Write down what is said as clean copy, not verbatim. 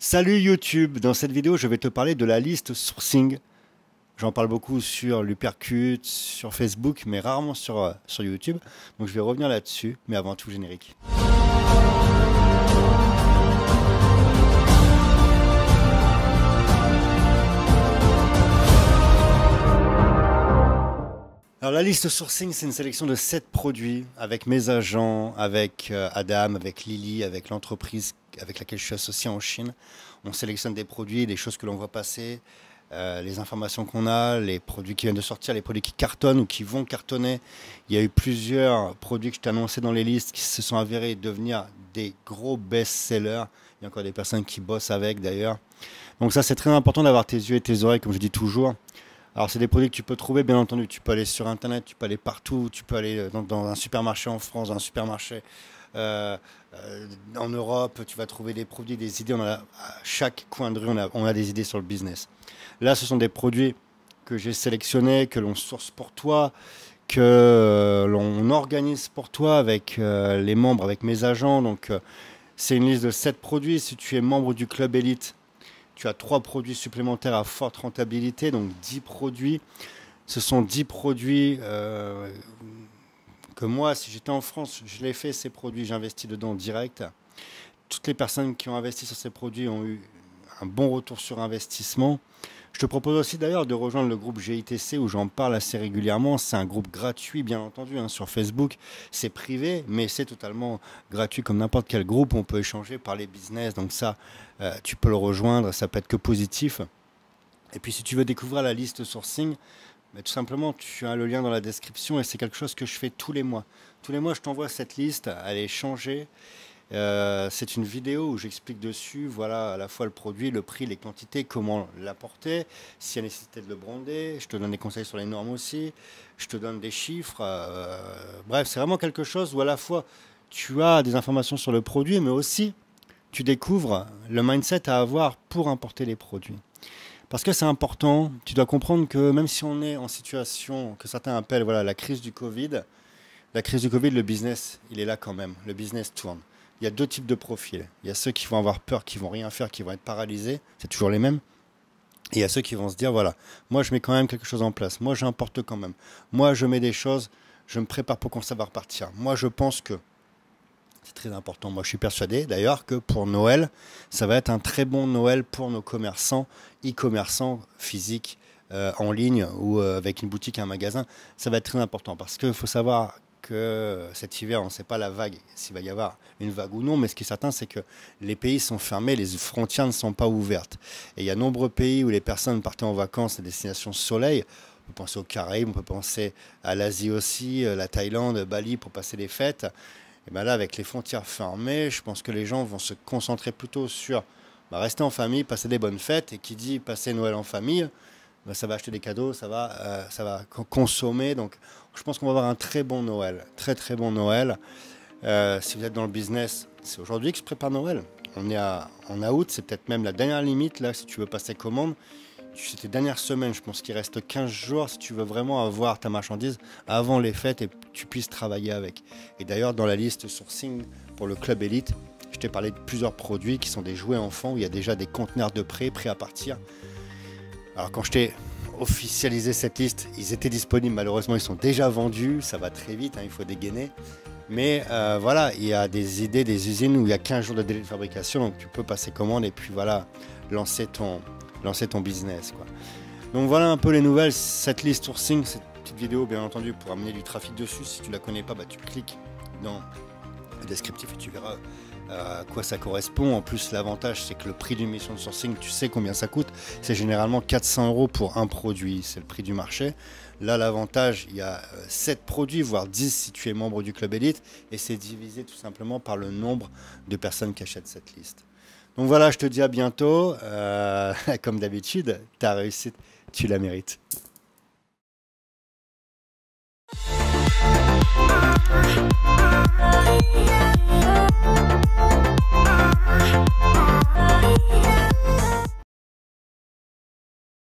Salut YouTube, dans cette vidéo je vais te parler de la liste sourcing. J'en parle beaucoup sur l'Upercut, sur Facebook, mais rarement sur YouTube. Donc je vais revenir là-dessus, mais avant tout générique. Alors la liste sourcing, c'est une sélection de 7 produits avec mes agents, avec Adam, avec Lily, avec l'entreprise avec laquelle je suis associé en Chine. On sélectionne des produits, des choses que l'on voit passer, les informations qu'on a, les produits qui viennent de sortir, les produits qui cartonnent ou qui vont cartonner. Il y a eu plusieurs produits que je t'ai annoncés dans les listes qui se sont avérés devenir des gros best-sellers. Il y a encore des personnes qui bossent avec d'ailleurs. Donc ça, c'est très important d'avoir tes yeux et tes oreilles, comme je dis toujours. Alors c'est des produits que tu peux trouver, bien entendu, tu peux aller sur Internet, tu peux aller partout, tu peux aller dans un supermarché en France, dans un supermarché en Europe, tu vas trouver des produits, des idées. À chaque coin de rue, on a des idées sur le business. Là, ce sont des produits que j'ai sélectionnés, que l'on source pour toi, que l'on organise pour toi avec les membres, avec mes agents. Donc c'est une liste de 7 produits. Si tu es membre du Club Elite, tu as 3 produits supplémentaires à forte rentabilité, donc 10 produits. Ce sont 10 produits que moi, si j'étais en France, je les fais, ces produits, j'investis dedans direct. Toutes les personnes qui ont investi sur ces produits ont eu un bon retour sur investissement. Je te propose aussi d'ailleurs de rejoindre le groupe GITC où j'en parle assez régulièrement. C'est un groupe gratuit, bien entendu, sur Facebook. C'est privé, mais c'est totalement gratuit comme n'importe quel groupe. On peut échanger, parler business. Donc ça, tu peux le rejoindre. Ça peut être que positif. Et puis si tu veux découvrir la liste sourcing, mais tout simplement, tu as le lien dans la description et c'est quelque chose que je fais tous les mois. Tous les mois, je t'envoie cette liste. Elle est changée. C'est une vidéo où j'explique dessus, voilà, à la fois le produit, le prix, les quantités, comment l'apporter, s'il y a nécessité de le brander. Je te donne des conseils sur les normes aussi. Je te donne des chiffres. Bref, c'est vraiment quelque chose où à la fois tu as des informations sur le produit, mais aussi tu découvres le mindset à avoir pour importer les produits. Parce que c'est important, tu dois comprendre que même si on est en situation que certains appellent voilà, la crise du Covid, le business, il est là quand même. Le business tourne. Il y a 2 types de profils. Il y a ceux qui vont avoir peur, qui vont rien faire, qui vont être paralysés. C'est toujours les mêmes. Et il y a ceux qui vont se dire, voilà, moi je mets quand même quelque chose en place. Moi j'importe quand même. Moi je mets des choses, je me prépare pour quand ça va repartir. Moi je pense que c'est très important. Moi, je suis persuadé d'ailleurs que pour Noël, ça va être un très bon Noël pour nos commerçants, e-commerçants physiques, en ligne ou avec une boutique, un magasin. Ça va être très important parce qu'il faut savoir que cet hiver, on ne sait pas la vague, s'il va y avoir une vague ou non, mais ce qui est certain, c'est que les pays sont fermés, les frontières ne sont pas ouvertes. Et il y a de nombreux pays où les personnes partent en vacances à destination soleil. On peut penser aux Caraïbes, on peut penser à l'Asie aussi, la Thaïlande, Bali pour passer les fêtes. Et bien là, avec les frontières fermées, je pense que les gens vont se concentrer plutôt sur rester en famille, passer des bonnes fêtes. Et qui dit passer Noël en famille, ça va acheter des cadeaux, ça va consommer. Donc je pense qu'on va avoir un très bon Noël, très très bon Noël. Si vous êtes dans le business, c'est aujourd'hui que se prépare Noël. On est en août, c'est peut-être même la dernière limite, là, si tu veux passer commande. C'est tes dernières semaines, je pense qu'il reste 15 jours si tu veux vraiment avoir ta marchandise avant les fêtes et que tu puisses travailler avec. Et d'ailleurs, dans la liste sourcing pour le Club Elite, je t'ai parlé de plusieurs produits qui sont des jouets enfants où il y a déjà des conteneurs de prêt à partir. Alors quand je t'ai officialisé cette liste, ils étaient disponibles, malheureusement ils sont déjà vendus, ça va très vite, il faut dégainer. Mais voilà, il y a des idées, des usines où il y a 15 jours de délai de fabrication, donc tu peux passer commande et puis voilà, lancer ton business, quoi. Donc voilà un peu les nouvelles, cette liste sourcing, cette petite vidéo bien entendu pour amener du trafic dessus. Si tu la connais pas, tu cliques dans le descriptif et tu verras à quoi ça correspond. En plus, l'avantage c'est que le prix d'une mission de sourcing, tu sais combien ça coûte, c'est généralement 400 € pour un produit, c'est le prix du marché. Là l'avantage, il y a 7 produits, voire 10 si tu es membre du Club Elite, et c'est divisé tout simplement par le nombre de personnes qui achètent cette liste. Donc voilà, je te dis à bientôt. Comme d'habitude, ta réussite, tu la mérites.